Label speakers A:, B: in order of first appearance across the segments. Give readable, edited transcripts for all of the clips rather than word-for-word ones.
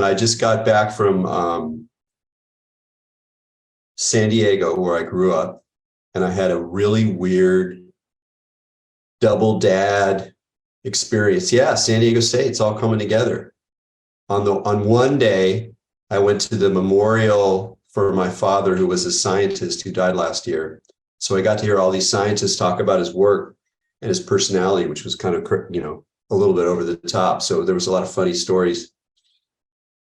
A: I just got back from San Diego, where I grew up, and I had a really weird double dad experience. Yeah, San Diego State, it's all coming together. On one day, I went to the memorial for my father, who was a scientist who died last year. So I got to hear all these scientists talk about his work and his personality, which was kind of, a little bit over the top. So there was a lot of funny stories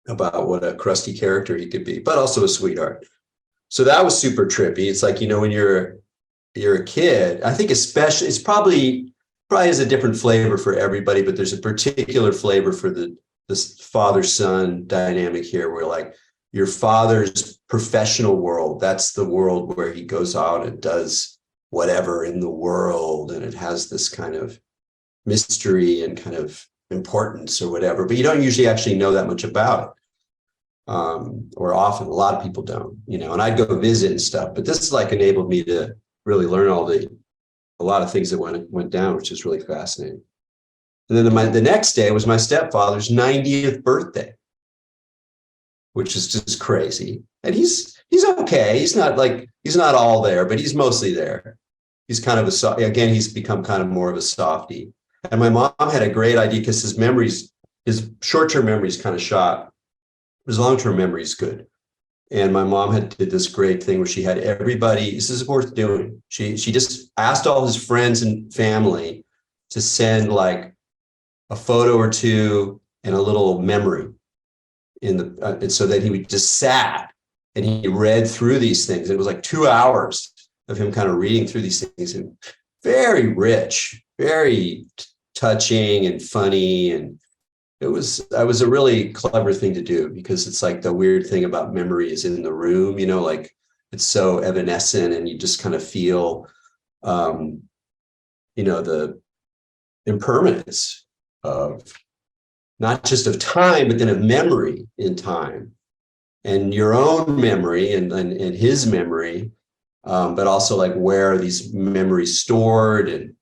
A: about what a crusty character he could be, but also a sweetheart. So that was super trippy. It's like, when you're a kid, I think especially, it's probably has a different flavor for everybody, but there's a particular flavor for this father-son dynamic here, where like your father's professional world, that's the world where he goes out and does whatever in the world, and it has this kind of mystery and kind of importance or whatever, but you don't usually actually know that much about it. Or often, a lot of people don't, and I'd go visit and stuff, but this like enabled me to really learn a lot of things that went down, which is really fascinating. And then the next day was my stepfather's 90th birthday, which is just crazy. And he's okay. He's not all there, but he's mostly there. He's kind of he's become kind of more of a softie. And my mom had a great idea, because his short-term memory is kind of shot. His long-term memory is good. And my mom did this great thing where she had everybody, this is worth doing. She just asked all his friends and family to send like a photo or two and a little memory and so that he just sat and he read through these things. It was like 2 hours of him kind of reading through these things, and very rich, very touching and funny. And it was a really clever thing to do, because it's like the weird thing about memory is in the room, like it's so evanescent, and you just kind of feel, the impermanence of not just of time, but then of memory in time, and your own memory and his memory, but also like where are these memories stored, and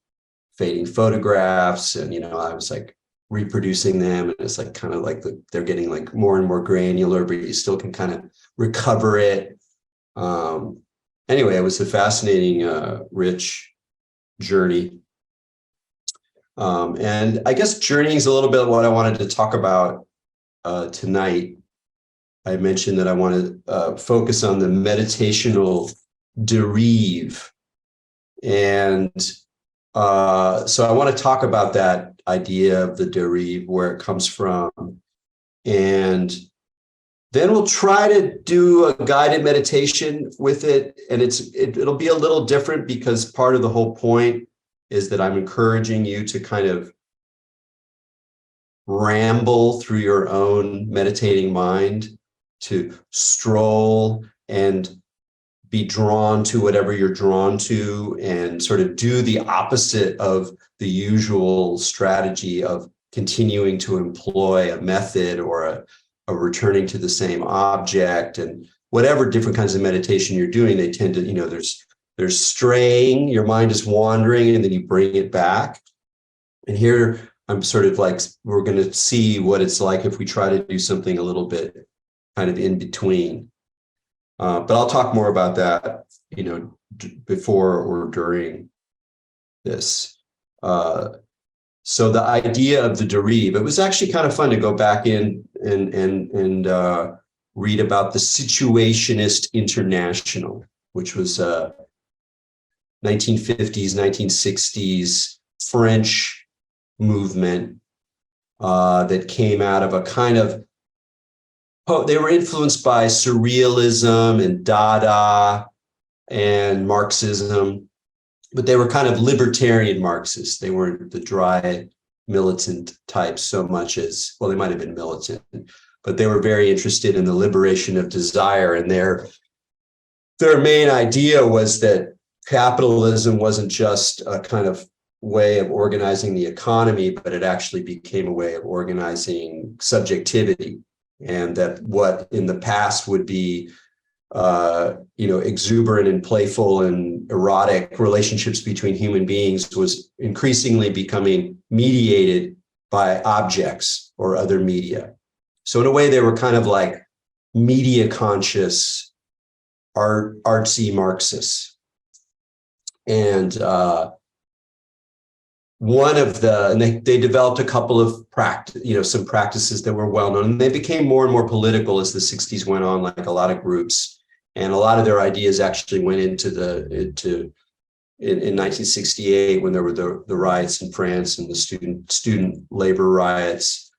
A: fading photographs. And, I was like reproducing them, and it's like kind of like they're getting like more and more granular, but you still can kind of recover it. Anyway, it was a fascinating, rich journey. And I guess journeying is a little bit what I wanted to talk about tonight. I mentioned that I want to focus on the meditational dérive. And so I want to talk about that idea of the dérive, where it comes from. And then we'll try to do a guided meditation with it. And it'll be a little different, because part of the whole point is that I'm encouraging you to kind of ramble through your own meditating mind, to stroll and be drawn to whatever you're drawn to, and sort of do the opposite of the usual strategy of continuing to employ a method or a returning to the same object. And whatever different kinds of meditation you're doing, they tend to, there's straying, your mind is wandering, and then you bring it back. And here I'm sort of like, we're going to see what it's like if we try to do something a little bit kind of in between. But I'll talk more about that, before or during this. So the idea of the dérive, it was actually kind of fun to go back in and read about the Situationist International, which was 1950s, 1960s French movement that came out of a kind of, they were influenced by surrealism and Dada and Marxism, but they were kind of libertarian Marxists. They weren't the dry militant types so much as, well, they might have been militant, but they were very interested in the liberation of desire. And their main idea was that capitalism wasn't just a kind of way of organizing the economy, but it actually became a way of organizing subjectivity. And that what in the past would be, exuberant and playful and erotic relationships between human beings was increasingly becoming mediated by objects or other media. So in a way, they were kind of like media conscious, artsy Marxists. And they developed a couple of some practices that were well known, and they became more and more political as the 60s went on, like a lot of groups. And a lot of their ideas actually went in 1968, when there were the riots in France and the student labor riots.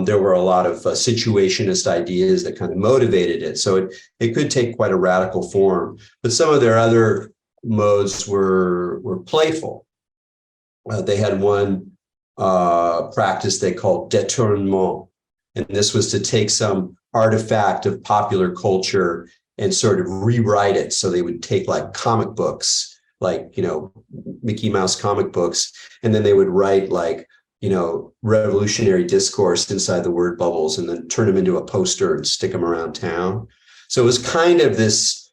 A: There were a lot of situationist ideas that kind of motivated it. So it could take quite a radical form. But some of their other modes were playful. They had one practice they called détournement. And this was to take some artifact of popular culture and sort of rewrite it. So they would take like comic books, like, Mickey Mouse comic books, and then they would write like, revolutionary discourse inside the word bubbles and then turn them into a poster and stick them around town. So it was kind of this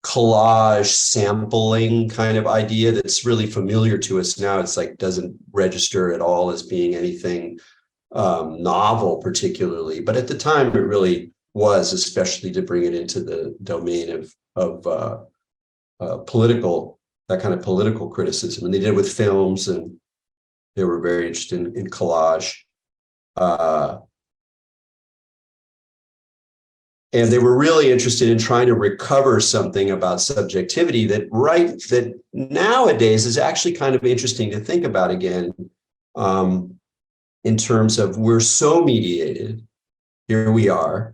A: collage sampling kind of idea that's really familiar to us now. It's like doesn't register at all as being anything novel particularly, but at the time it really was, especially to bring it into the domain of political, that kind of political criticism. And they did it with films, and they were very interested in collage. And they were really interested in trying to recover something about subjectivity that nowadays is actually kind of interesting to think about again, in terms of we're so mediated. Here we are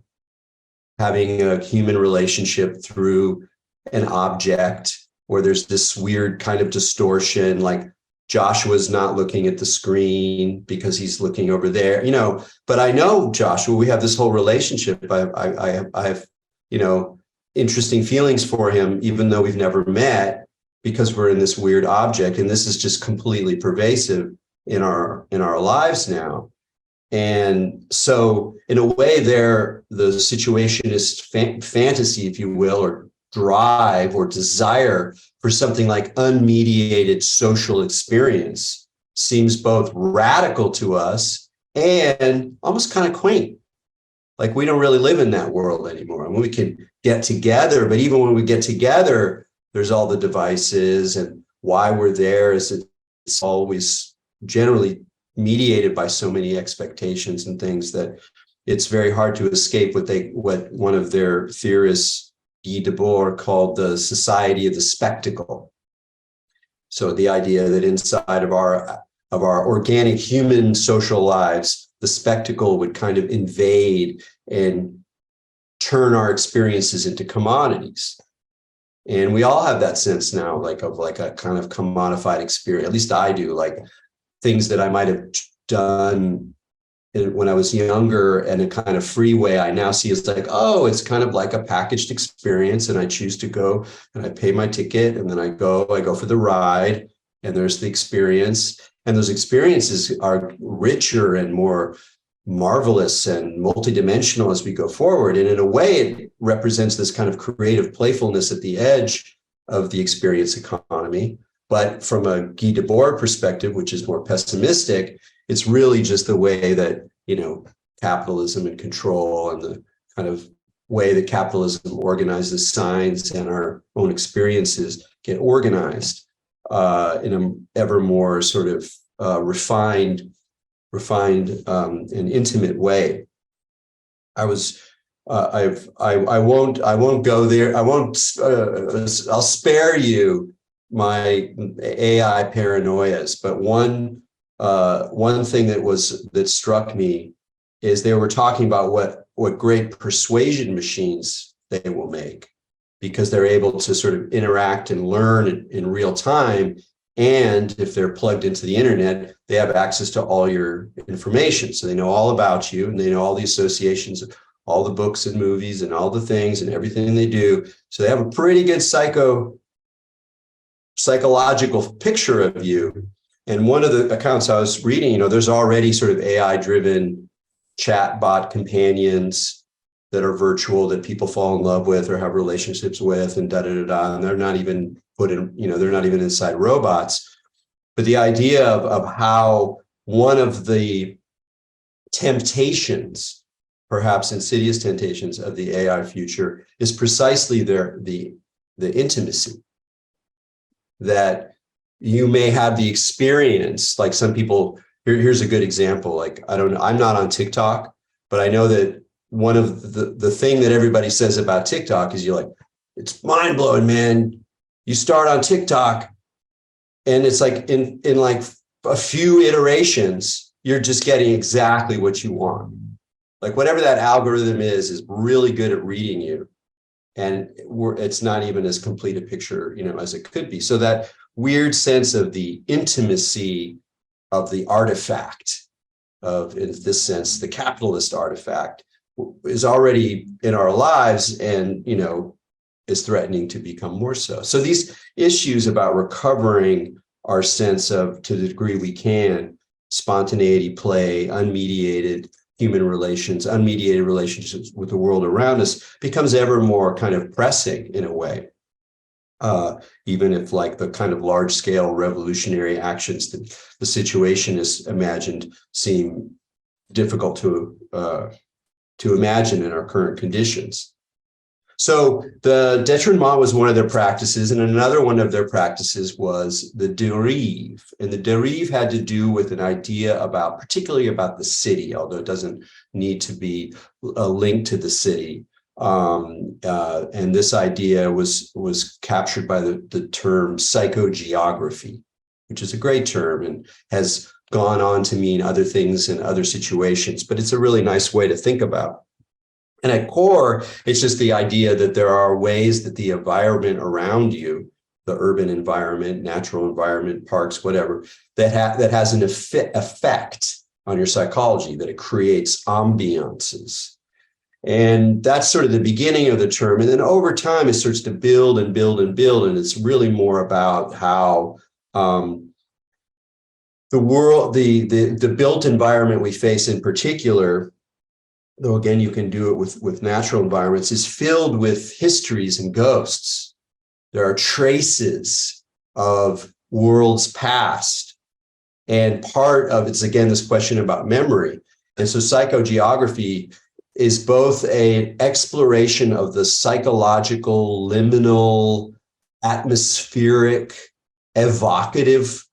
A: having a human relationship through an object where there's this weird kind of distortion, like Joshua's not looking at the screen because he's looking over there, but I know Joshua, we have this whole relationship. I have, interesting feelings for him, even though we've never met, because we're in this weird object. And this is just completely pervasive in our lives now. And so in a way, the situationist fantasy, if you will, or drive or desire for something like unmediated social experience seems both radical to us and almost kind of quaint. Like we don't really live in that world anymore. I mean, we can get together, but even when we get together, there's all the devices, and why we're there is it's always generally mediated by so many expectations and things that it's very hard to escape what one of their theorists, Guy Debord, called the society of the spectacle. So the idea that inside of our organic human social lives, the spectacle would kind of invade and turn our experiences into commodities. And we all have that sense now, of a kind of commodified experience. At least I do, like things that I might have done when I was younger in a kind of free way, I now see as like, oh, it's kind of like a packaged experience, and I choose to go and I pay my ticket, and then I go for the ride, and there's the experience. And those experiences are richer and more marvelous and multidimensional as we go forward. And in a way, it represents this kind of creative playfulness at the edge of the experience economy. But from a Guy Debord perspective, which is more pessimistic, it's really just the way that, capitalism and control and the kind of way that capitalism organizes science and our own experiences get organized in an ever more sort of refined and intimate way. I won't go there. I'll spare you my AI paranoias, but one thing that struck me is they were talking about what great persuasion machines they will make, because they're able to sort of interact and learn in real time. And if they're plugged into the internet, they have access to all your information. So they know all about you, and they know all the associations, all the books and movies and all the things and everything they do. So they have a pretty good psychological picture of you. And one of the accounts I was reading, there's already sort of AI-driven chatbot companions that are virtual that people fall in love with or have relationships with, and and they're not even they're not even inside robots. But the idea of how one of the temptations perhaps insidious temptations of the AI future is precisely the intimacy, that you may have the experience, like some people, here's a good example. Like, I don't know, I'm not on TikTok, but I know that one of the thing that everybody says about TikTok is, you're like, it's mind blowing, man. You start on TikTok and it's like in like a few iterations, you're just getting exactly what you want. Like whatever that algorithm is really good at reading you. And it's not even as complete a picture, as it could be. So that weird sense of the intimacy of the artifact of, in this sense, the capitalist artifact, is already in our lives and, is threatening to become more so. So these issues about recovering our sense of, to the degree we can, spontaneity, play, unmediated human relations, unmediated relationships with the world around us, becomes ever more kind of pressing in a way. Even if like the kind of large scale revolutionary actions that the Situationists imagined seem difficult to imagine in our current conditions. So the Dharmanaut was one of their practices, and another one of their practices was the Dérive. And the Dérive had to do with an idea about, particularly about the city, although it doesn't need to be a link to the city. And this idea was captured by the term psychogeography, which is a great term and has gone on to mean other things in other situations, but it's a really nice way to think about. And at core, it's just the idea that there are ways that the environment around you, the urban environment, natural environment, parks, whatever, that has an effect on your psychology, that it creates ambiances. And that's sort of the beginning of the term. And then over time, it starts to build and build and build. And it's really more about how the world, the built environment we face in particular, though again, you can do it with natural environments, is filled with histories and ghosts. There are traces of worlds past. And part of it's, again, this question about memory. And so psychogeography is both an exploration of the psychological, liminal, atmospheric, evocative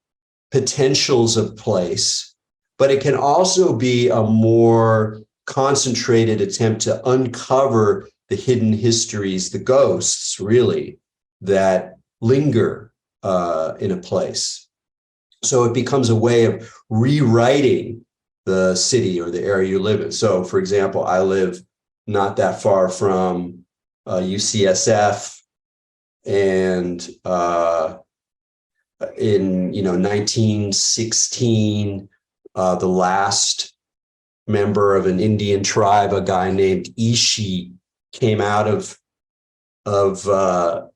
A: potentials of place, but it can also be a more concentrated attempt to uncover the hidden histories, the ghosts, really, that linger in a place. So it becomes a way of rewriting the city or the area you live in. So, for example, I live not that far from UCSF, and in 1916, the last member of an Indian tribe, a guy named Ishi, came out of the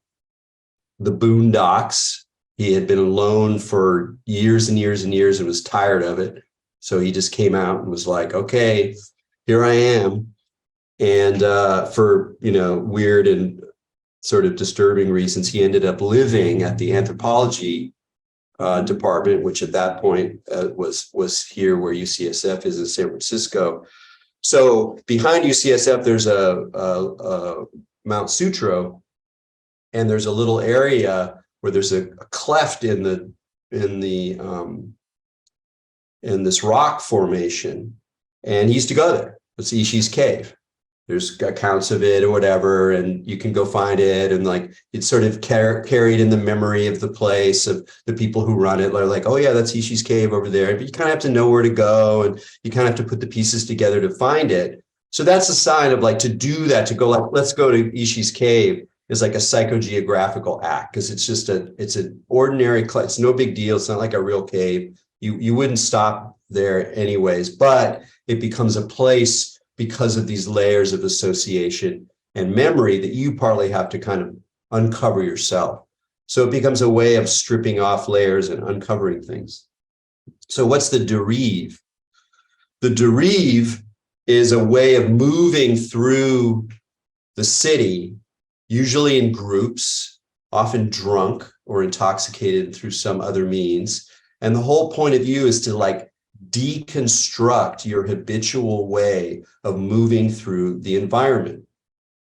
A: boondocks. He had been alone for years and years and years and was tired of it. So he just came out and was like, okay, here I am. And for, weird and sort of disturbing reasons, he ended up living at the anthropology department, which at that point was here where UCSF is in San Francisco. So behind UCSF, there's a Mount Sutro, and there's a little area where there's a cleft in this rock formation, and he used to go there. It's Ishi's cave. There's accounts of it or whatever, and you can go find it. And like, it's sort of carried in the memory of the place, of the people who run it. They're like, oh yeah, that's Ishi's cave over there. But you kind of have to know where to go, and you kind of have to put the pieces together to find it. So that's a sign of like, to do that, to go like, let's go to Ishi's cave, is like a psychogeographical act, because it's an ordinary, it's no big deal. It's not like a real cave. You wouldn't stop there anyways, but it becomes a place because of these layers of association and memory that you partly have to kind of uncover yourself. So it becomes a way of stripping off layers and uncovering things. So what's the Dérive? The Dérive is a way of moving through the city, usually in groups, often drunk or intoxicated through some other means. And the whole point of view is to like deconstruct your habitual way of moving through the environment.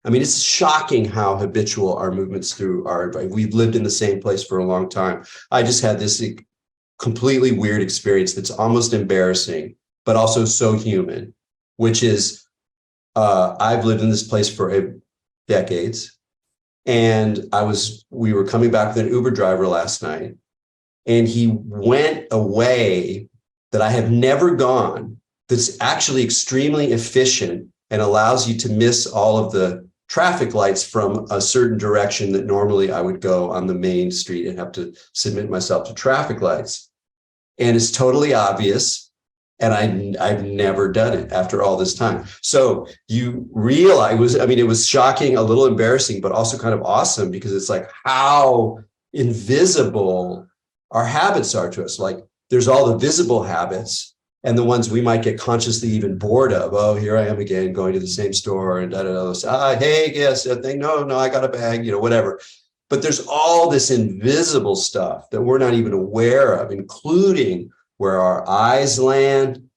A: I mean, it's shocking how habitual our movements through our environment. We've lived in the same place for a long time. I just had this completely weird experience that's almost embarrassing, but also so human, which is I've lived in this place for decades. And we were coming back with an Uber driver last night, and he went away that I have never gone, that's actually extremely efficient and allows you to miss all of the traffic lights from a certain direction that normally I would go on the main street and have to submit myself to traffic lights. And it's totally obvious. And I've never done it after all this time. So you realize, it was shocking, a little embarrassing, but also kind of awesome, because it's like how invisible our habits are to us. Like there's all the visible habits and the ones we might get consciously even bored of. Oh, here I am again, going to the same store and hey, yes, no, I got a bag, whatever. But there's all this invisible stuff that we're not even aware of, including where our eyes land,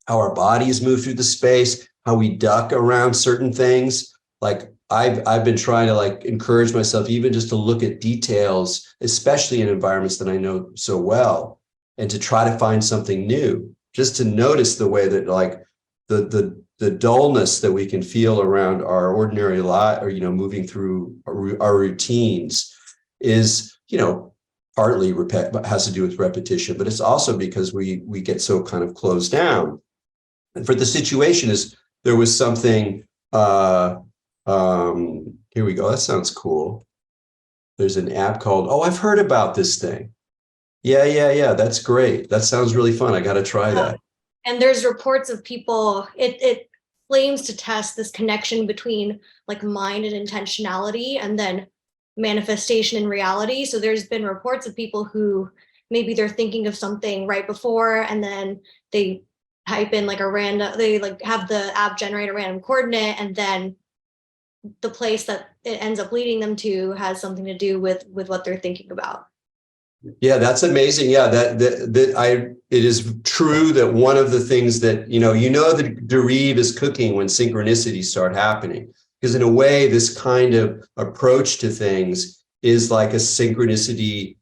A: how our bodies move through the space, how we duck around certain things. Like I've been trying to encourage myself even just to look at details, especially in environments that I know so well, and to try to find something new, just to notice the way that the dullness that we can feel around our ordinary life, or moving through our routines is partly has to do with repetition, but it's also because we get so kind of closed down. And for the Situationists, there was something, here we go, that sounds cool. There's an app called, I've heard about this thing. Yeah, that's great. That sounds really fun. I got to try that.
B: And there's reports of people, it claims to test this connection between mind and intentionality and then manifestation in reality. So there's been reports of people who maybe they're thinking of something right before, and then they type in they have the app generate a random coordinate, and then the place that it ends up leading them to has something to do with what they're thinking about.
A: Yeah, that's amazing. Yeah, it is true that one of the things that, that Dérive is cooking when synchronicities start happening. Because in a way, this kind of approach to things is like a synchronicity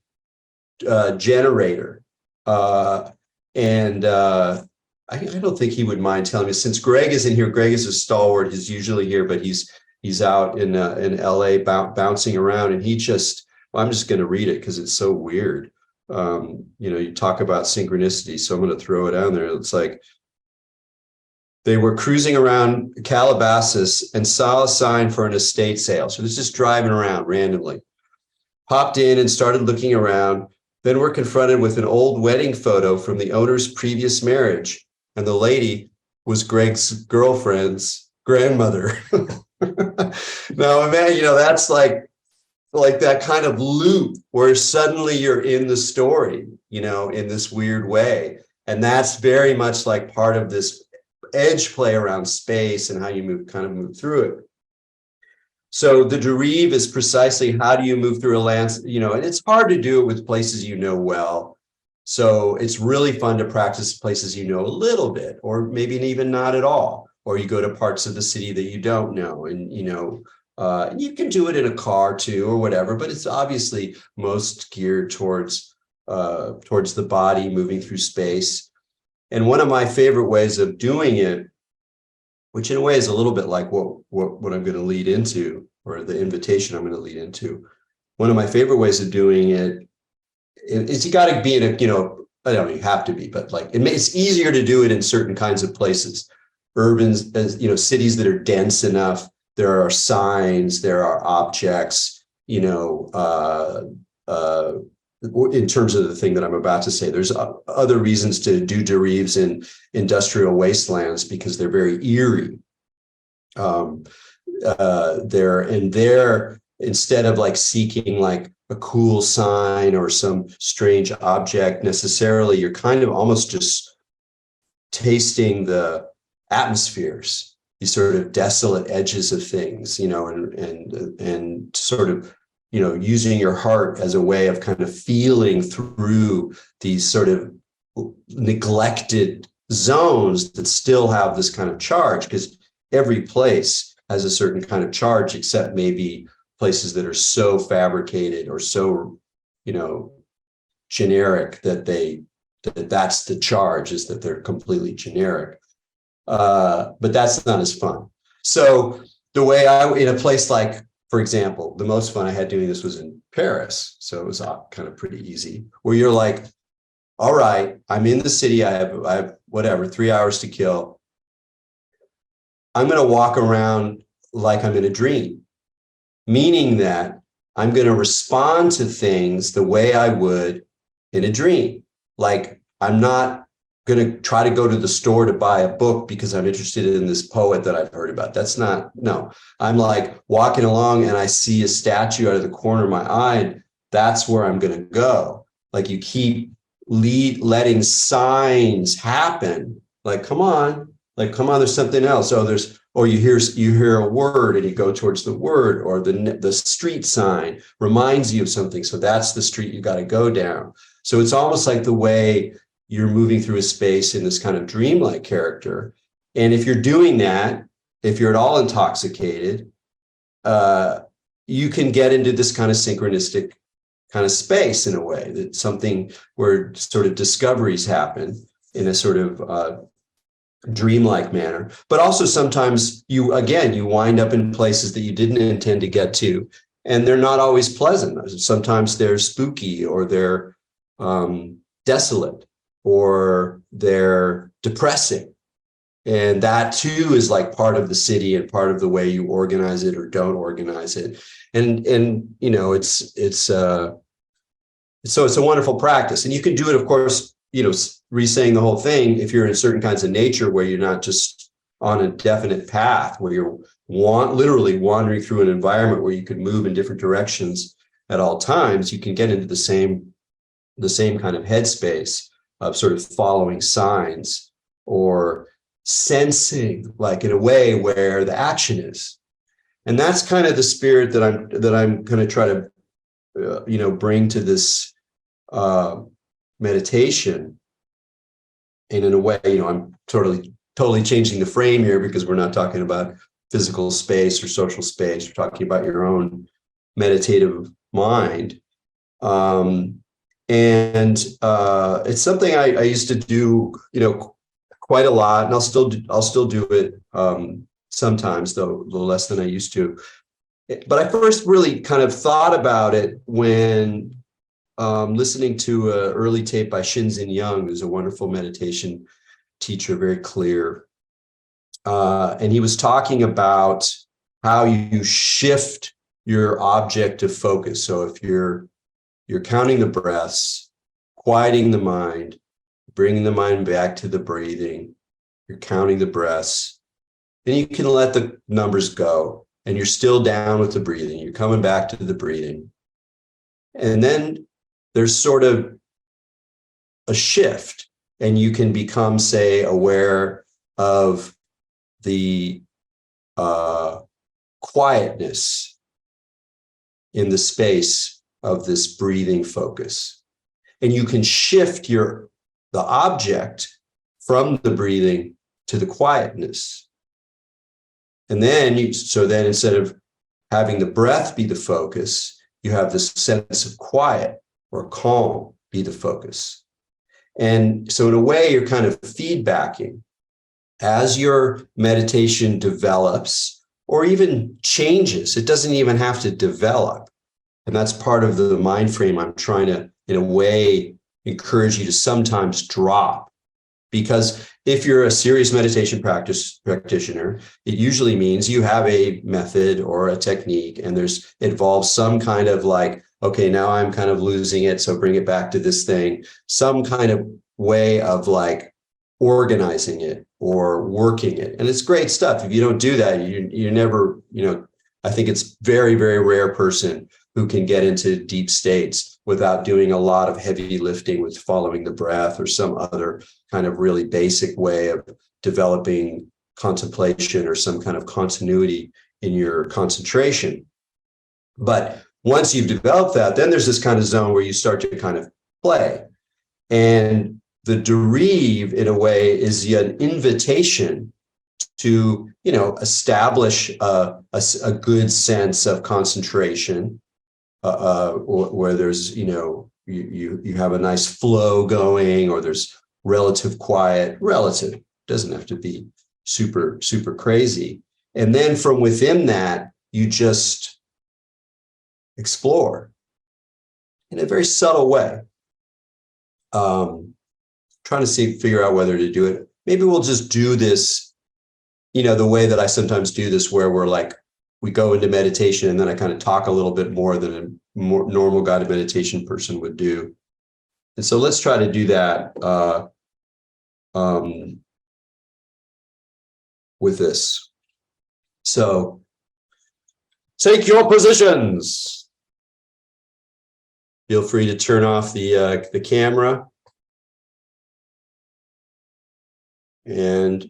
A: generator. I don't think he would mind telling me, since Greg is in here. Greg is a stalwart. He's usually here, but he's out in LA bouncing around, and I'm just going to read it because it's so weird. You talk about synchronicity, so I'm going to throw it out there. It's like, they were cruising around Calabasas and saw a sign for an estate sale. So it's just driving around randomly. Hopped in and started looking around. Then we're confronted with an old wedding photo from the owner's previous marriage. And the lady was Greg's girlfriend's grandmother. Now, man, that's like that kind of loop where suddenly you're in the story, in this weird way. And that's very much like part of this edge play around space and how you move through it. So the Dérive is precisely how do you move through a landscape, and it's hard to do it with places well. So it's really fun to practice places a little bit, or maybe even not at all. Or you go to parts of the city that you don't know, and you can do it in a car too, or whatever. But it's obviously most geared towards the body moving through space. And one of my favorite ways of doing it, which in a way is a little bit like what I'm going to lead into, or the invitation I'm going to lead into. One of my favorite ways of doing it is you got to be in a, I don't know, you have to be, but it's easier to do it in certain kinds of places. Urban, cities that are dense enough. There are signs, there are objects, in terms of the thing that I'm about to say. There's other reasons to do Dérives in industrial wastelands because they're very eerie. There, instead of seeking a cool sign or some strange object necessarily, you're kind of almost just tasting the atmospheres, these sort of desolate edges of things, and sort of, using your heart as a way of kind of feeling through these sort of neglected zones that still have this kind of charge, because every place has a certain kind of charge, except maybe places that are so fabricated or so, generic that's the charge, is that they're completely generic. But that's not as fun. So the way in a place like, for example, the most fun I had doing this was in Paris. So it was kind of pretty easy, where you're like, all right, I'm in the city. I have whatever, 3 hours to kill. I'm going to walk around like I'm in a dream, meaning that I'm going to respond to things the way I would in a dream. Like, I'm not going to try to go to the store to buy a book because I'm interested in this poet that I've heard about. No, I'm like walking along and I see a statue out of the corner of my eye, and that's where I'm going to go. Like, you keep letting signs happen. Like, come on, there's something else. Or you hear a word and you go towards the word, or the street sign reminds you of something. So that's the street you got to go down. So it's almost like the way you're moving through a space in this kind of dreamlike character. And if you're doing that, if you're at all intoxicated, you can get into this kind of synchronistic kind of space in a way, that something where sort of discoveries happen in a sort of dreamlike manner. But also sometimes you wind up in places that you didn't intend to get to, and they're not always pleasant. Sometimes they're spooky, or they're desolate, or they're depressing. And that too is like part of the city and part of the way you organize it or don't organize it. And so it's a wonderful practice. And you can do it, of course, re-saying the whole thing if you're in certain kinds of nature where you're not just on a definite path, where you're literally wandering through an environment where you could move in different directions at all times. You can get into the same kind of headspace of sort of following signs, or sensing, like, in a way where the action is. And that's kind of the spirit that I'm going to try to bring to this meditation. And in a way, I'm totally changing the frame here, because we're not talking about physical space or social space. We're talking about your own meditative mind. And it's something I used to do, quite a lot, and I'll still do it sometimes, though a little less than I used to. But I first really kind of thought about it when listening to an early tape by Shinzen Young, who's a wonderful meditation teacher, very clear. And he was talking about how you shift your object of focus. So if you're counting the breaths, quieting the mind, bringing the mind back to the breathing, you're counting the breaths, then you can let the numbers go, and you're still down with the breathing. You're coming back to the breathing. And then there's sort of a shift, and you can become, say, aware of the quietness in the space of this breathing focus. And you can shift the object from the breathing to the quietness. And then so instead of having the breath be the focus, you have this sense of quiet or calm be the focus. And so in a way, you're kind of feedbacking as your meditation develops or even changes. It doesn't even have to develop. And that's part of the mind frame I'm trying to, in a way, encourage you to sometimes drop. Because if you're a serious meditation practitioner, it usually means you have a method or a technique, and it involves some kind of like, okay, now I'm kind of losing it, so bring it back to this thing, some kind of way of like organizing it or working it. And it's great stuff. If you don't do that, you never, I think it's very, very rare person who can get into deep states without doing a lot of heavy lifting with following the breath or some other kind of really basic way of developing contemplation or some kind of continuity in your concentration. But once you've developed that, then there's this kind of zone where you start to kind of play. And the Dérive, in a way, is an invitation to, establish a good sense of concentration, where there's, you have a nice flow going, or there's relative quiet. Relative doesn't have to be super, super crazy. And then from within that, you just explore in a very subtle way. Trying to figure out whether to do it. Maybe we'll just do this, the way that I sometimes do this, where we go into meditation and then I kind of talk a little bit more than a more normal guided meditation person would do. And so let's try to do that with this. So take your positions. Feel free to turn off the camera. And,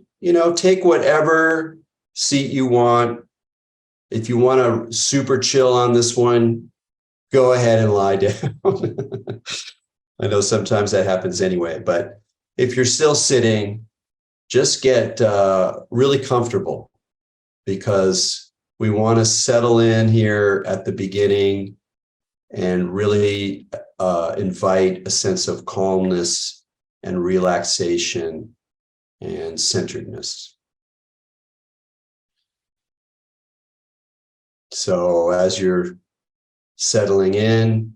A: take whatever seat you want. If you want to super chill on this one, go ahead and lie down. I know sometimes that happens anyway, but if you're still sitting, just get really comfortable, because we want to settle in here at the beginning and really invite a sense of calmness and relaxation and centeredness. So as you're settling in,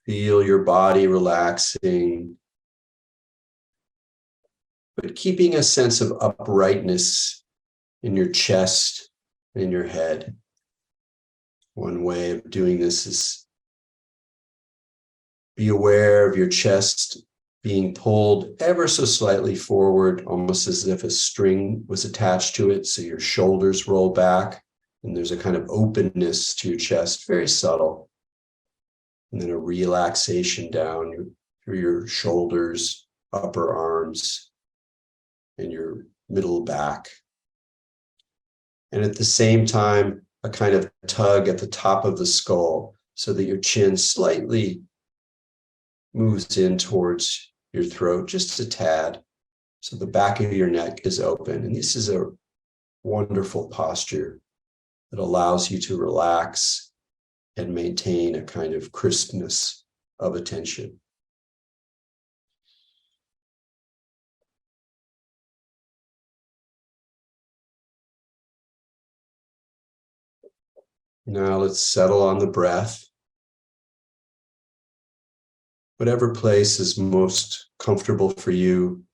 A: feel your body relaxing, but keeping a sense of uprightness in your chest and in your head. One way of doing this is be aware of your chest being pulled ever so slightly forward, almost as if a string was attached to it. So your shoulders roll back and there's a kind of openness to your chest, very subtle. And then a relaxation down through your shoulders, upper arms, and your middle back. And at the same time, a kind of tug at the top of the skull so that your chin slightly moves in towards your throat, just a tad. So the back of your neck is open. And this is a wonderful posture that allows you to relax and maintain a kind of crispness of attention. Now let's settle on the breath. Whatever place is most comfortable for you,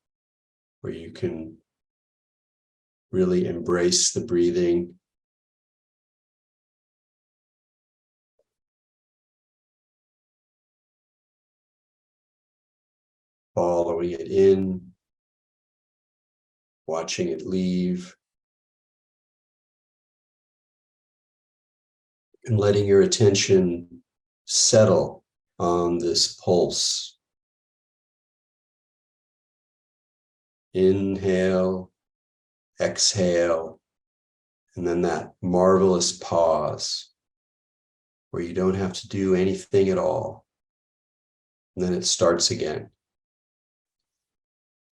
A: where you can really embrace the breathing. Following it in, watching it leave, and letting your attention settle on this pulse. Inhale, exhale, and then that marvelous pause where you don't have to do anything at all. And then it starts again.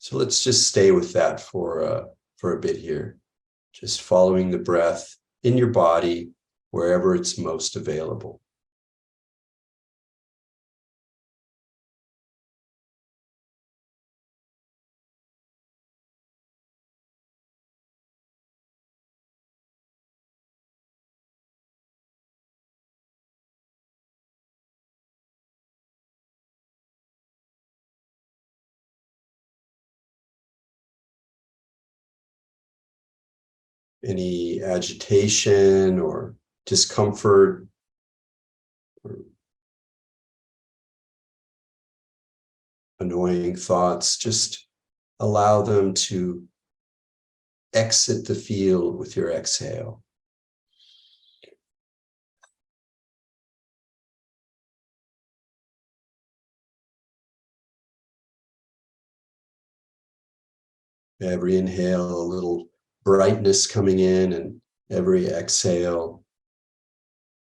A: So let's just stay with that for a bit here. Just following the breath in your body wherever it's most available. Any agitation or discomfort or annoying thoughts, just allow them to exit the field with your exhale. Every inhale, a little brightness coming in, and every exhale,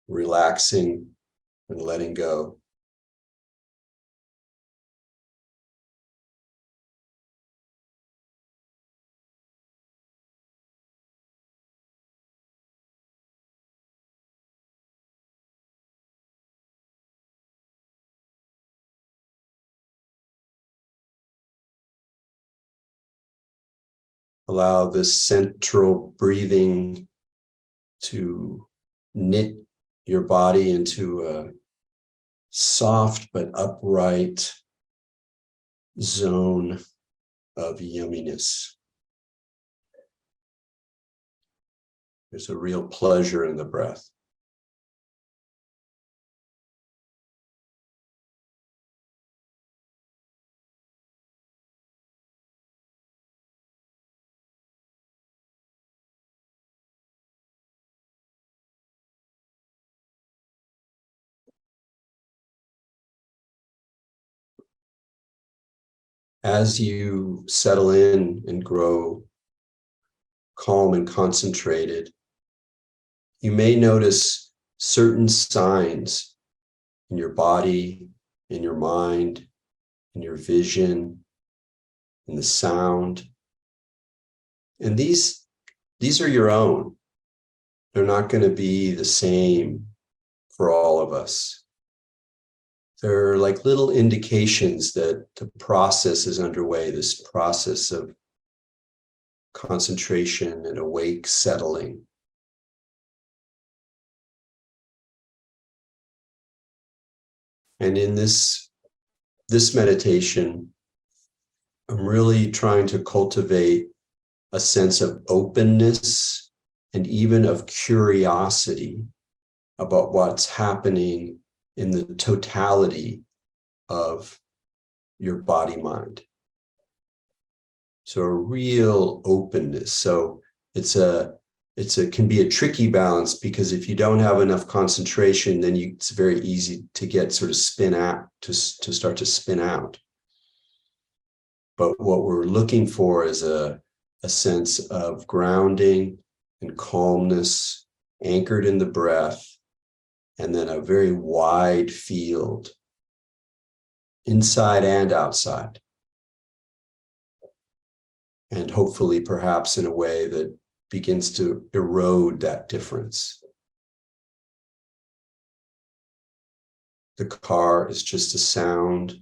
A: relaxing and letting go. Allow this central breathing to knit your body into a soft but upright zone of yumminess. There's a real pleasure in the breath. As you settle in and grow calm and concentrated, you may notice certain signs in your body, in your mind, in your vision, in the sound. And these are your own. They're not going to be the same for all of us. They're like little indications that the process is underway, this process of concentration and awake settling. And in this meditation, I'm really trying to cultivate a sense of openness and even of curiosity about what's happening in the totality of your body mind. So a real openness. So it can be a tricky balance, because if you don't have enough concentration, then it's very easy to get sort of to start to spin out. But what we're looking for is a sense of grounding and calmness, anchored in the breath, and then a very wide field, inside and outside. And hopefully, perhaps in a way that begins to erode that difference. The car is just a sound,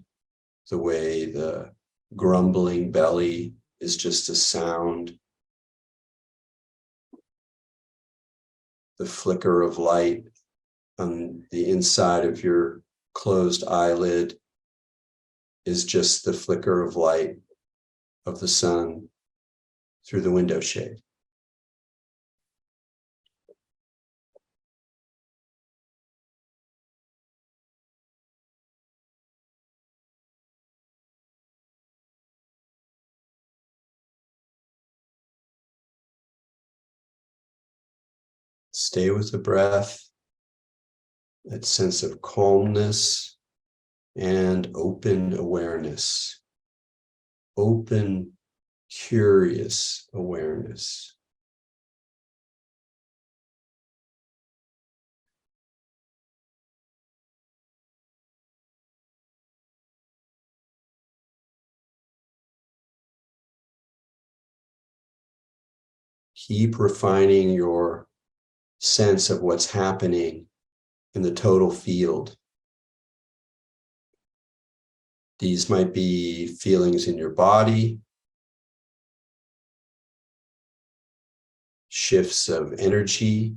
A: the way the grumbling belly is just a sound. The flicker of light on the inside of your closed eyelid is just the flicker of light of the sun through the window shade. Stay with the breath, that sense of calmness and open awareness, open, curious awareness. Keep refining your sense of what's happening in the total field. These might be feelings in your body, shifts of energy,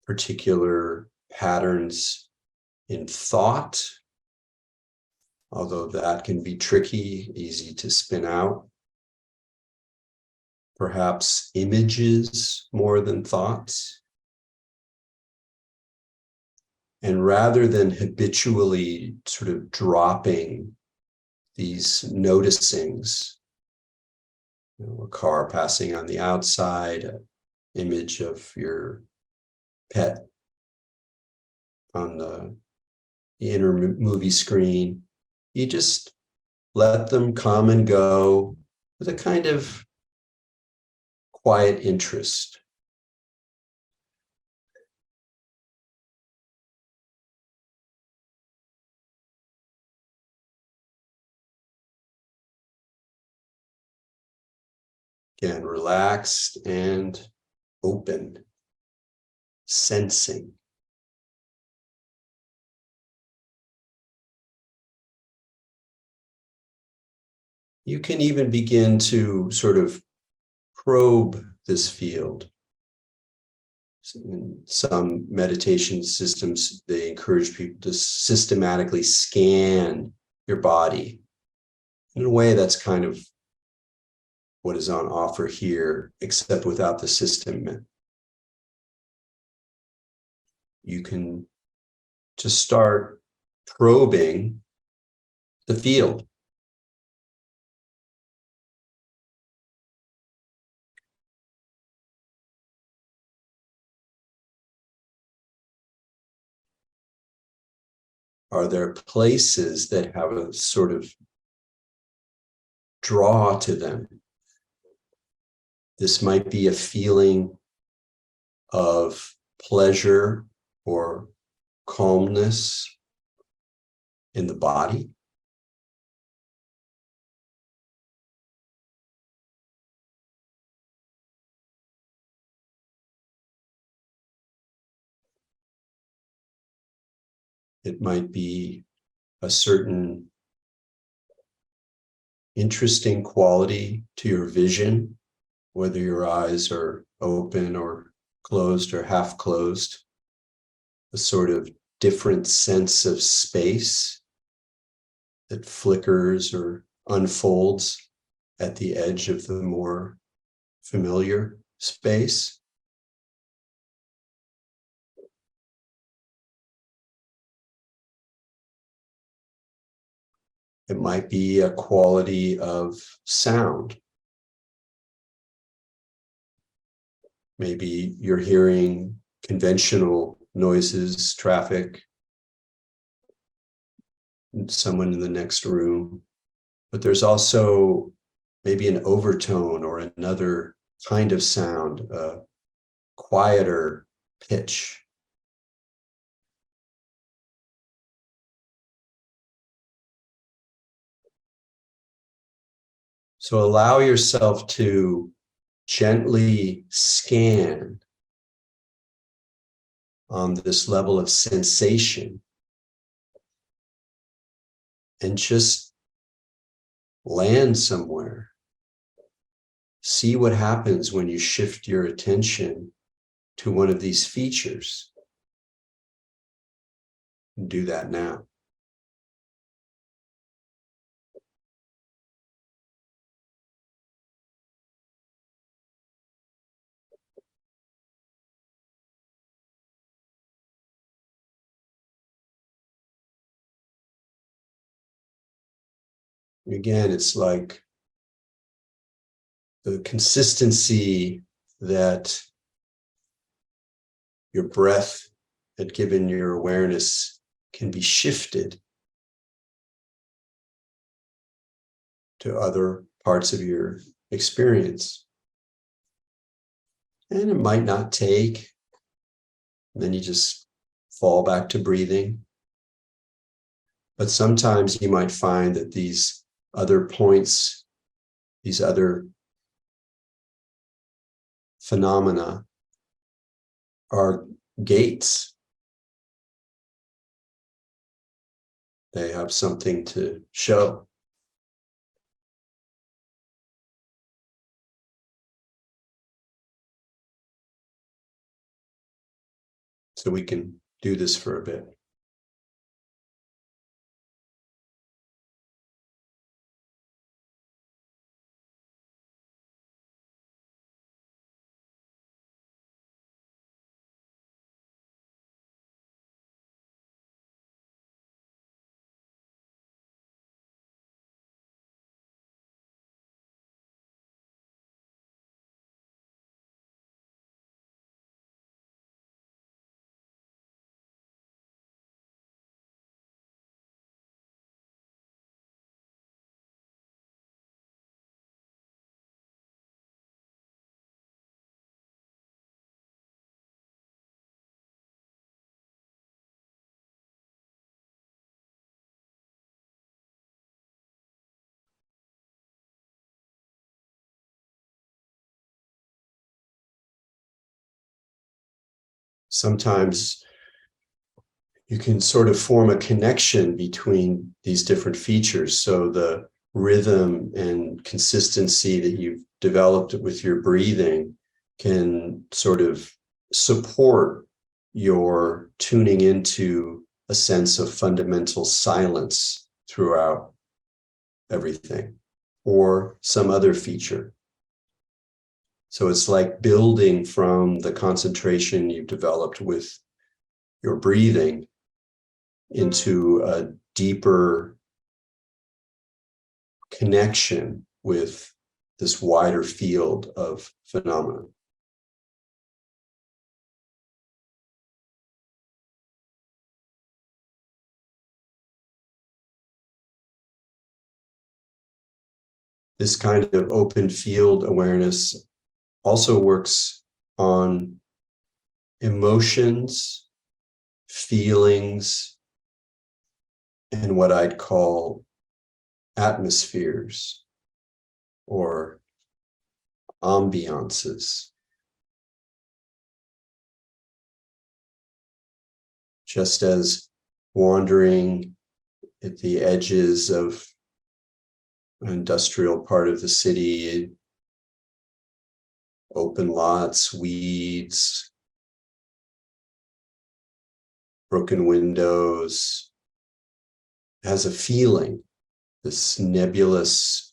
A: particular patterns in thought, although that can be tricky, easy to spin out. Perhaps images more than thoughts. And rather than habitually sort of dropping these noticings, a car passing on the outside, an image of your pet on the inner movie screen, you just let them come and go with a kind of quiet interest. Again, relaxed and open, sensing. You can even begin to sort of probe this field. In some meditation systems, they encourage people to systematically scan your body. In a way, that's kind of what is on offer here, except without the system. You can just start probing the field. Are there places that have a sort of draw to them? This might be a feeling of pleasure or calmness in the body. It might be a certain interesting quality to your vision, whether your eyes are open or closed or half closed, a sort of different sense of space that flickers or unfolds at the edge of the more familiar space. It might be a quality of sound. Maybe you're hearing conventional noises, traffic, someone in the next room, but there's also maybe an overtone or another kind of sound, a quieter pitch. So allow yourself to gently scan on this level of sensation and just land somewhere. See what happens when you shift your attention to one of these features. Do that now. Again, it's like the consistency that your breath had given your awareness can be shifted to other parts of your experience. And it might not take, and then you just fall back to breathing. But sometimes you might find that these other points, these other phenomena are gates. They have something to show. So we can do this for a bit. sometimes you can sort of form a connection between these different features. So the rhythm and consistency that you've developed with your breathing can sort of support your tuning into a sense of fundamental silence throughout everything, or some other feature. So it's like building from the concentration you've developed with your breathing into a deeper connection with this wider field of phenomena. This kind of open field awareness also works on emotions, feelings, and what I'd call atmospheres or ambiances. Just as wandering at the edges of an industrial part of the city, open lots, weeds, broken windows, has a feeling, this nebulous,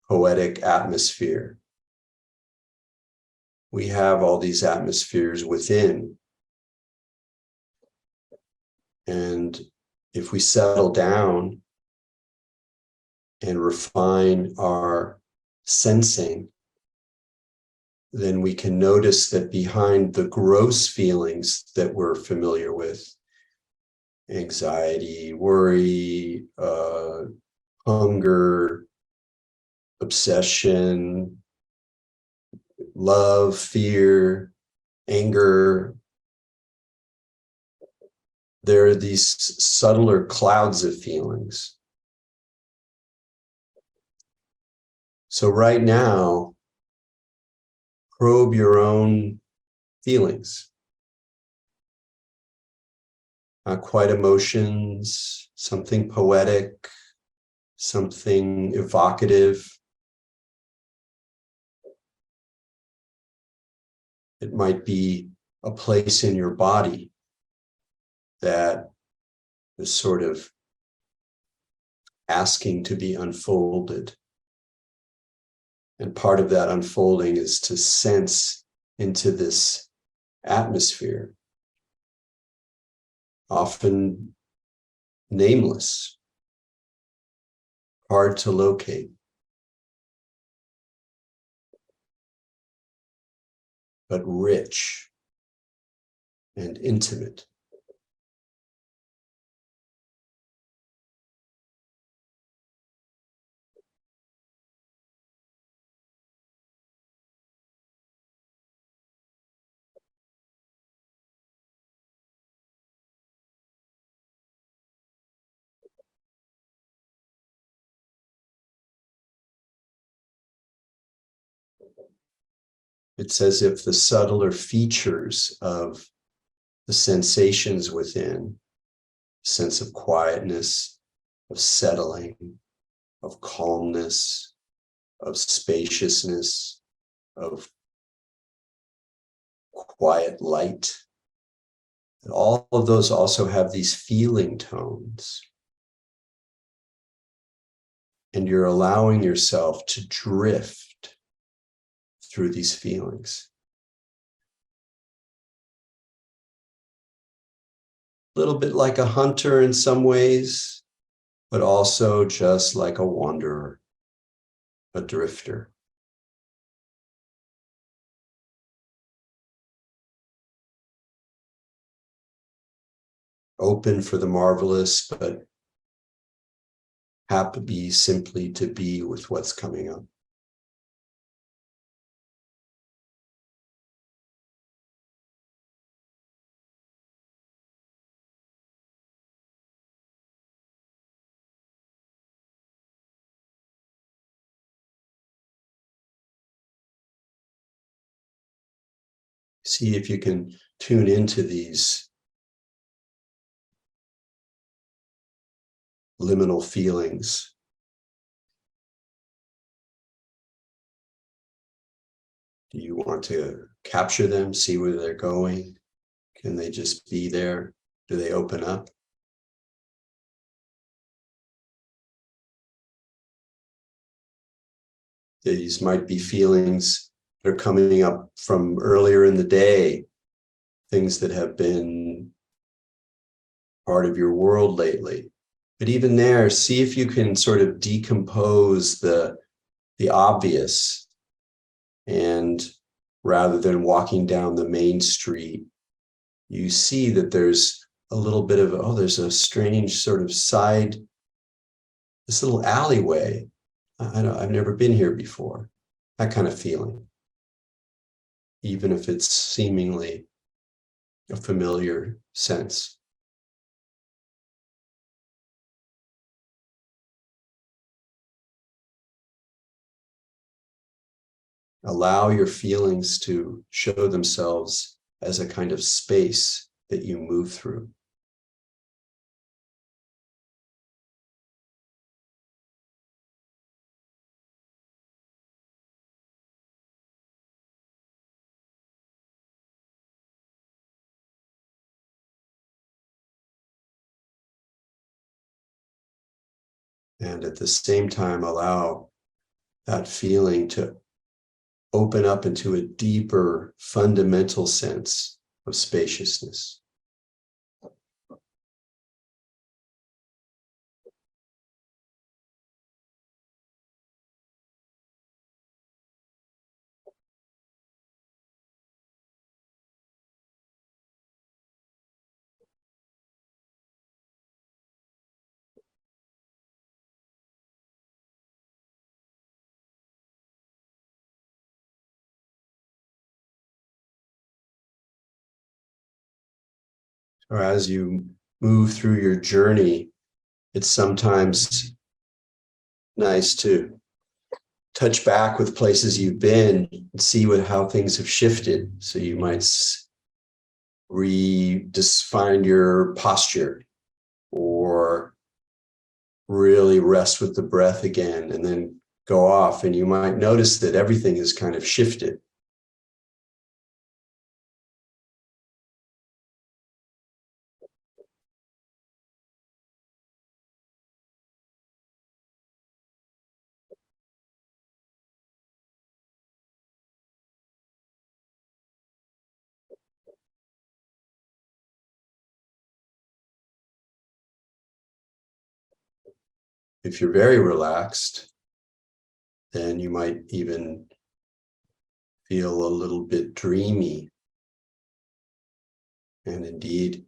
A: poetic atmosphere. We have all these atmospheres within. And if we settle down and refine our sensing, then we can notice that behind the gross feelings that we're familiar with, anxiety, worry, hunger, obsession, love, fear, anger, there are these subtler clouds of feelings. So right now, probe your own feelings. Not quite emotions, something poetic, something evocative. It might be a place in your body that is sort of asking to be unfolded. And part of that unfolding is to sense into this atmosphere, often nameless, hard to locate, but rich and intimate. It's as if the subtler features of the sensations within, sense of quietness, of settling, of calmness, of spaciousness, of quiet light, and all of those also have these feeling tones. And you're allowing yourself to drift through these feelings. A little bit like a hunter in some ways, but also just like a wanderer, a drifter. Open for the marvelous, but happy simply to be with what's coming up. See if you can tune into these liminal feelings. Do you want to capture them, see where they're going? Can they just be there? Do they open up? These might be feelings that are coming up from earlier in the day, things that have been part of your world lately. But even there, see if you can sort of decompose the obvious, and rather than walking down the main street, you see that there's a little bit of, oh, there's a strange sort of side, this little alleyway. I've never been here before. That kind of feeling, even if it's seemingly a familiar sense. Allow your feelings to show themselves as a kind of space that you move through. And at the same time, allow that feeling to open up into a deeper, fundamental sense of spaciousness. Or as you move through your journey, it's sometimes nice to touch back with places you've been and see how things have shifted. So you might redefine your posture, or really rest with the breath again, and then go off. And you might notice that everything has kind of shifted. If you're very relaxed, then you might even feel a little bit dreamy. And indeed,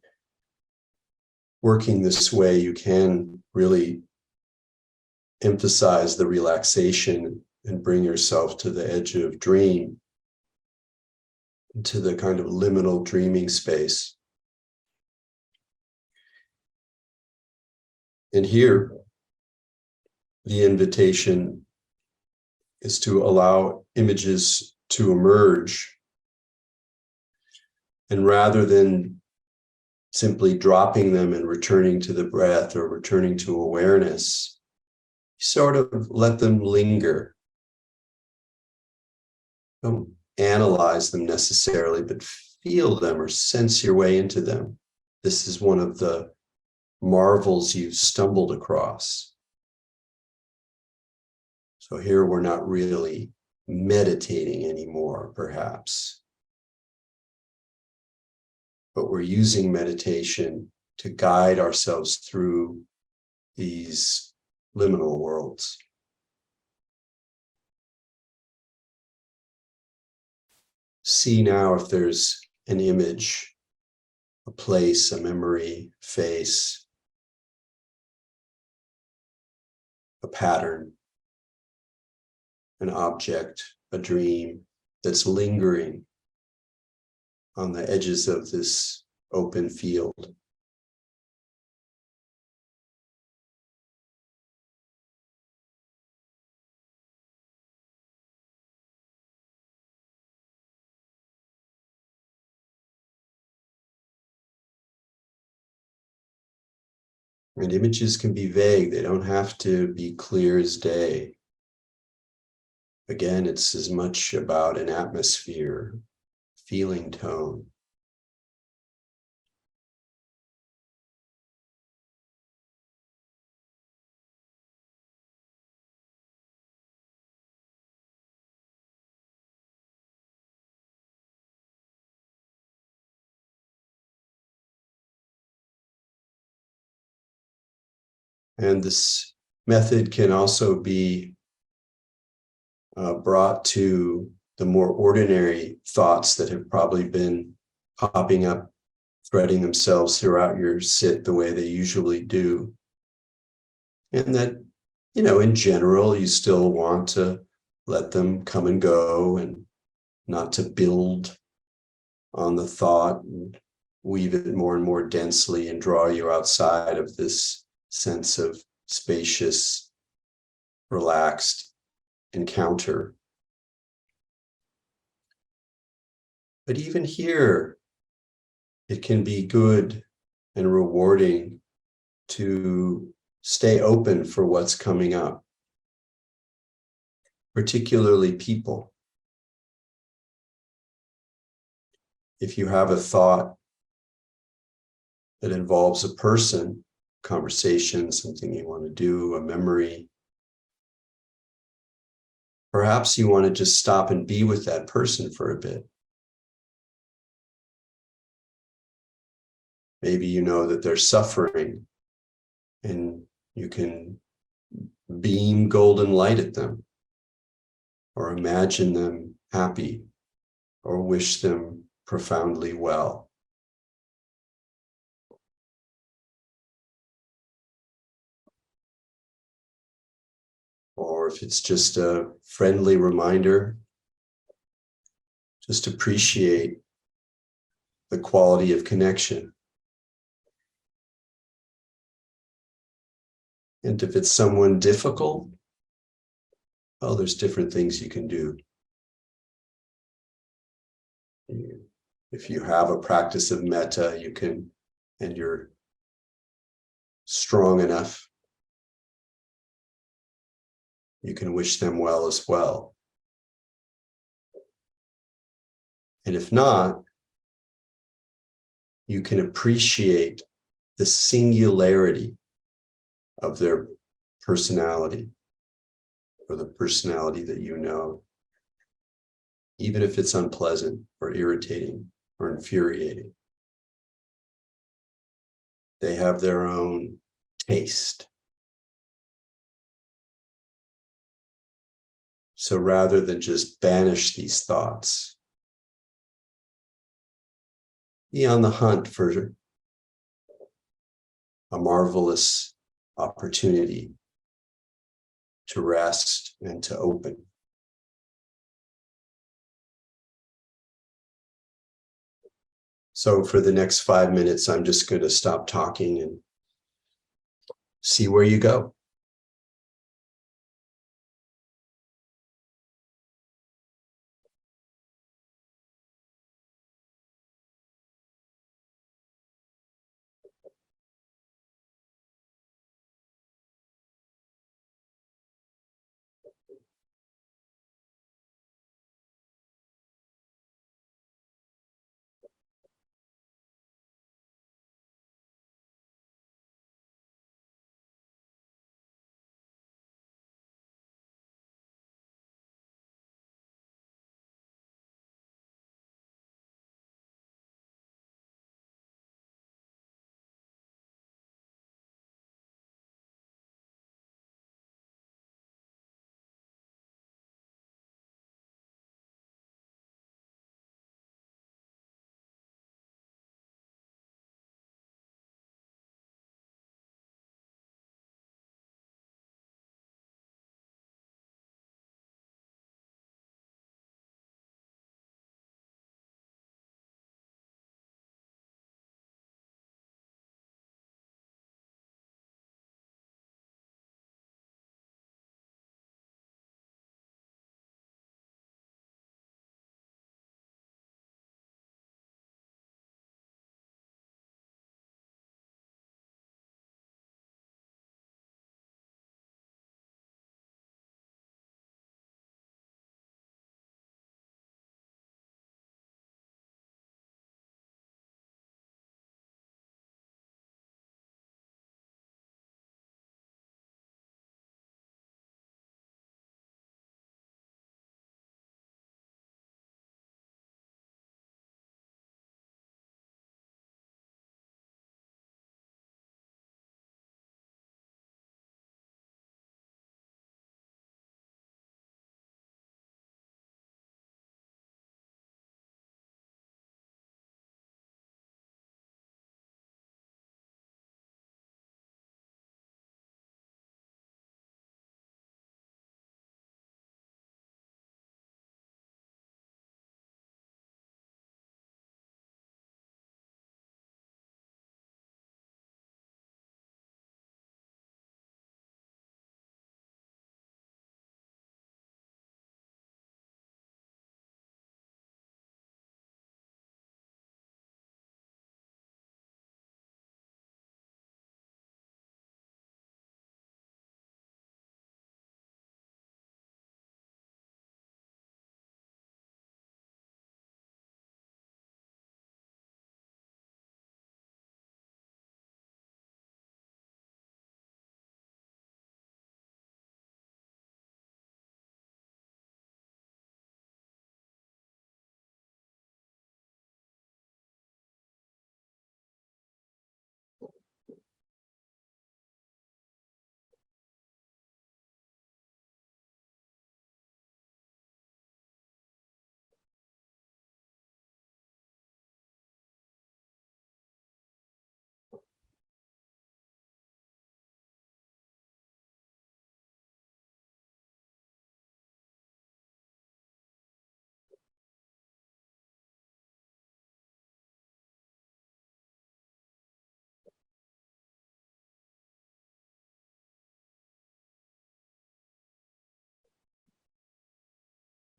A: working this way, you can really emphasize the relaxation and bring yourself to the edge of dream, to the kind of liminal dreaming space. And here, the invitation is to allow images to emerge. And rather than simply dropping them and returning to the breath or returning to awareness, sort of let them linger. Don't analyze them necessarily, but feel them or sense your way into them. This is one of the marvels you've stumbled across. So here we're not really meditating anymore, perhaps, but we're using meditation to guide ourselves through these liminal worlds. See now if there's an image, a place, a memory, face, a pattern, an object, a dream that's lingering on the edges of this open field. And images can be vague. They don't have to be clear as day. Again, it's as much about an atmosphere, feeling tone. And this method can also be brought to the more ordinary thoughts that have probably been popping up, threading themselves throughout your sit the way they usually do. And that, in general, you still want to let them come and go and not to build on the thought and weave it more and more densely and draw you outside of this sense of spacious, relaxed encounter. But even here, it can be good and rewarding to stay open for what's coming up, particularly people. If you have a thought that involves a person, conversation, something you want to do, a memory, perhaps you want to just stop and be with that person for a bit. Maybe you know that they're suffering and you can beam golden light at them, or imagine them happy, or wish them profoundly well. Or if it's just a friendly reminder, just appreciate the quality of connection. And if it's someone difficult, well, there's different things you can do. If you have a practice of metta, you can, and you're strong enough, you can wish them well as well. And if not, you can appreciate the singularity of their personality, or the personality that you know, even if it's unpleasant or irritating or infuriating. They have their own taste. So rather than just banish these thoughts, be on the hunt for a marvelous opportunity to rest and to open. So for the next 5 minutes, I'm just going to stop talking and see where you go.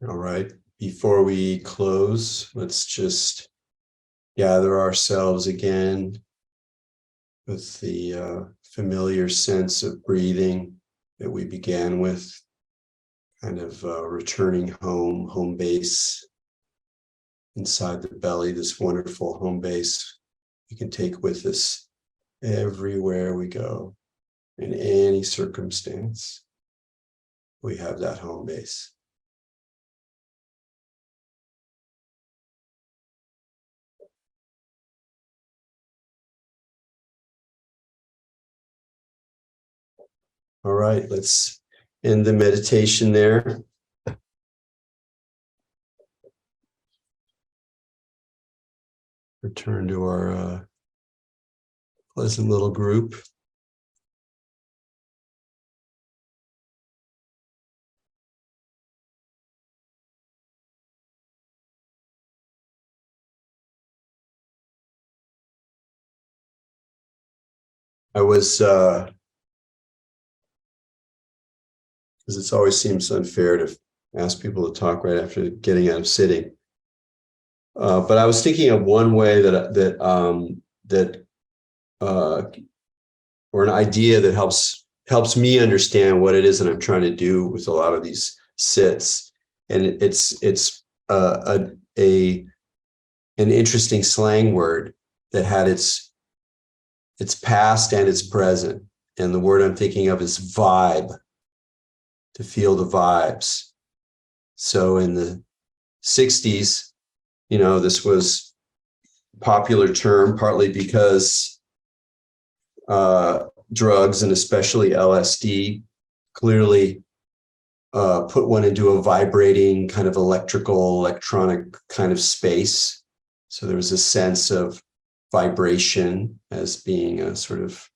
A: All right. Before we close, let's just gather ourselves again with the familiar sense of breathing that we began with, kind of returning home base inside the belly, this wonderful home base we can take with us everywhere we go, in any circumstance. We have that home base. All right, let's end the meditation there. Return to our pleasant little group. I was, because it always seems unfair to ask people to talk right after getting out of sitting. But I was thinking of one way or an idea that helps me understand what it is that I'm trying to do with a lot of these sits, and it's an interesting slang word that had its past and its present, and the word I'm thinking of is vibe. To feel the vibes. So in the 60s, this was a popular term, partly because drugs, and especially LSD, clearly put one into a vibrating kind of electronic kind of space. So there was a sense of vibration as being a sort of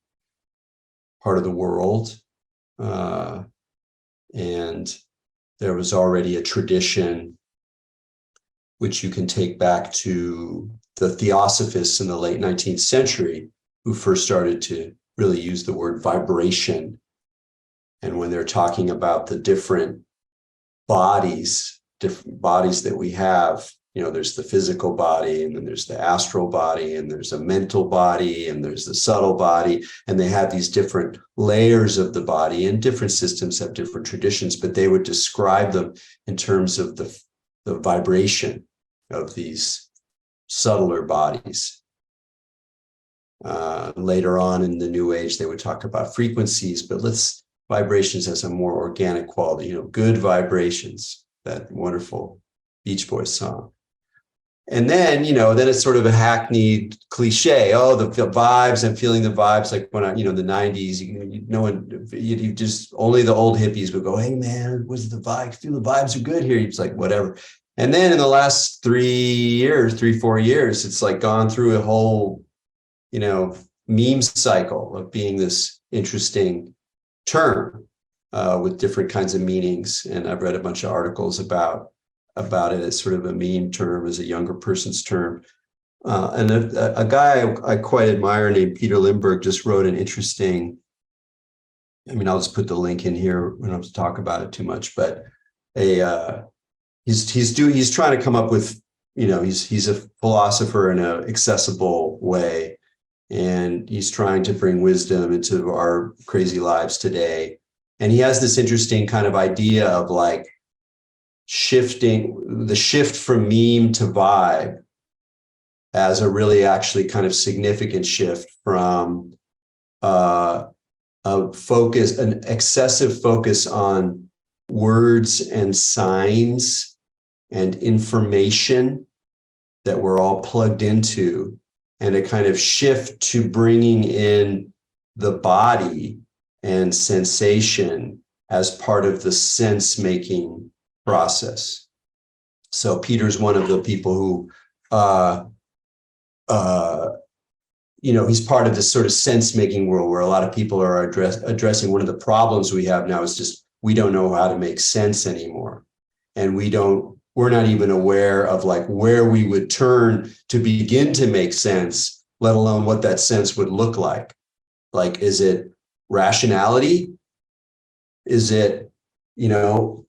A: part of the world. And there was already a tradition which you can take back to the Theosophists in the late 19th century, who first started to really use the word vibration. And when they're talking about the different bodies that we have, there's the physical body, and then there's the astral body, and there's a mental body, and there's the subtle body, and they have these different layers of the body, and different systems have different traditions, but they would describe them in terms of the vibration of these subtler bodies. Later on in the New Age, they would talk about frequencies, but vibrations has a more organic quality, good vibrations, that wonderful Beach Boys song. And then, then it's sort of a hackneyed cliche. Oh, the vibes, I'm feeling the vibes. Like when in the 90s, you just, only the old hippies would go, hey man, what's the vibe? Feel the vibes are good here. It's like, whatever. And then in the last 4 years, it's like gone through a whole, meme cycle of being this interesting term with different kinds of meanings. And I've read a bunch of articles about it as sort of a meme term, as a younger person's term. And a guy I quite admire named Peter Lindbergh just wrote an interesting, I'll just put the link in here. We don't have to talk about it too much, but he's trying to come up with, he's a philosopher in an accessible way, and he's trying to bring wisdom into our crazy lives today. And he has this interesting kind of idea of like the shift from meme to vibe as a really actually kind of significant shift from an excessive focus on words and signs and information that we're all plugged into, and a kind of shift to bringing in the body and sensation as part of the sense-making process. So Peter's one of the people who, he's part of this sort of sense-making world where a lot of people are addressing one of the problems we have now is just, we don't know how to make sense anymore. And we're not even aware of like where we would turn to begin to make sense, let alone what that sense would look like. Like, is it rationality? Is it,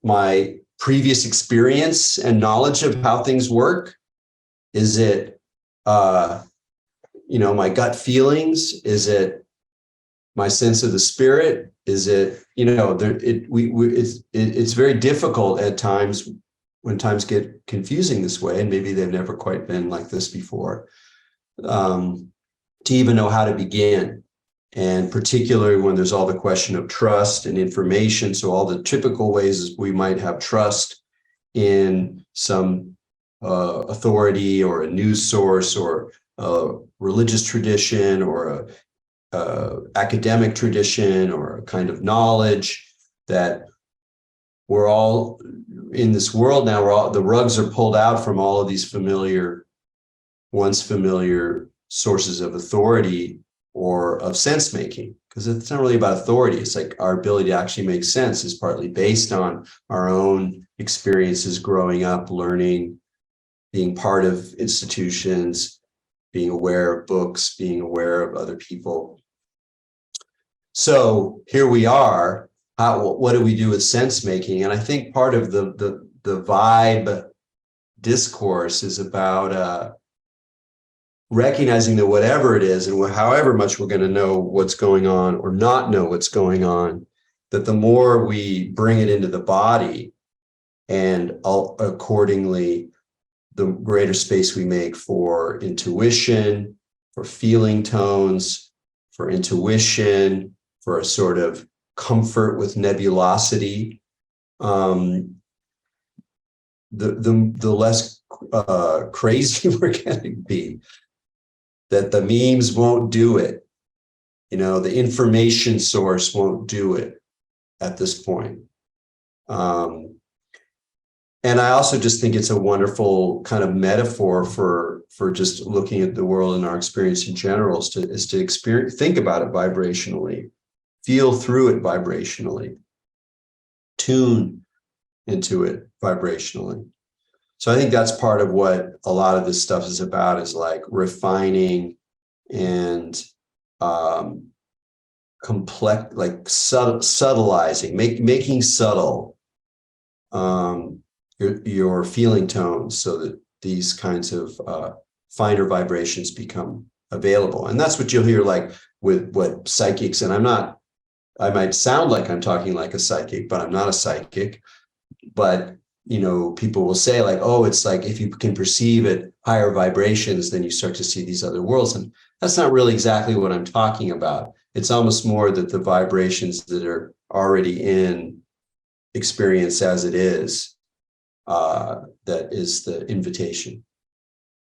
A: my previous experience and knowledge of how things work? Is it, my gut feelings? Is it my sense of the spirit? Is it, it's very difficult at times when times get confusing this way, and maybe they've never quite been like this before, to even know how to begin. And particularly when there's all the question of trust and information. So all the typical ways we might have trust in some authority or a news source or a religious tradition or a academic tradition or a kind of knowledge, that we're all in this world now, the rugs are pulled out from all of these once familiar sources of authority or of sense making, because it's not really about authority. It's like our ability to actually make sense is partly based on our own experiences growing up, learning, being part of institutions, being aware of books, being aware of other people. So here we are. What do we do with sense making? And I think part of the vibe discourse is about recognizing that whatever it is, and however much we're going to know what's going on or not know what's going on, that the more we bring it into the body, and accordingly, the greater space we make for intuition, for feeling tones, for intuition, for a sort of comfort with nebulosity, the less crazy we're going to be. That the memes won't do it. The information source won't do it at this point. And I also just think it's a wonderful kind of metaphor for just looking at the world and our experience in general, is to experience, think about it vibrationally, feel through it vibrationally, tune into it vibrationally. So I think that's part of what a lot of this stuff is about, is like refining and complex, like subtilizing, making subtle your feeling tones, so that these kinds of finer vibrations become available. And that's what you'll hear, like with what psychics, and I might sound like I'm talking like a psychic, but I'm not a psychic. But people will say, like, oh, it's like if you can perceive at higher vibrations, then you start to see these other worlds. And that's not really exactly what I'm talking about. It's almost more that the vibrations that are already in experience as it is, that is the invitation.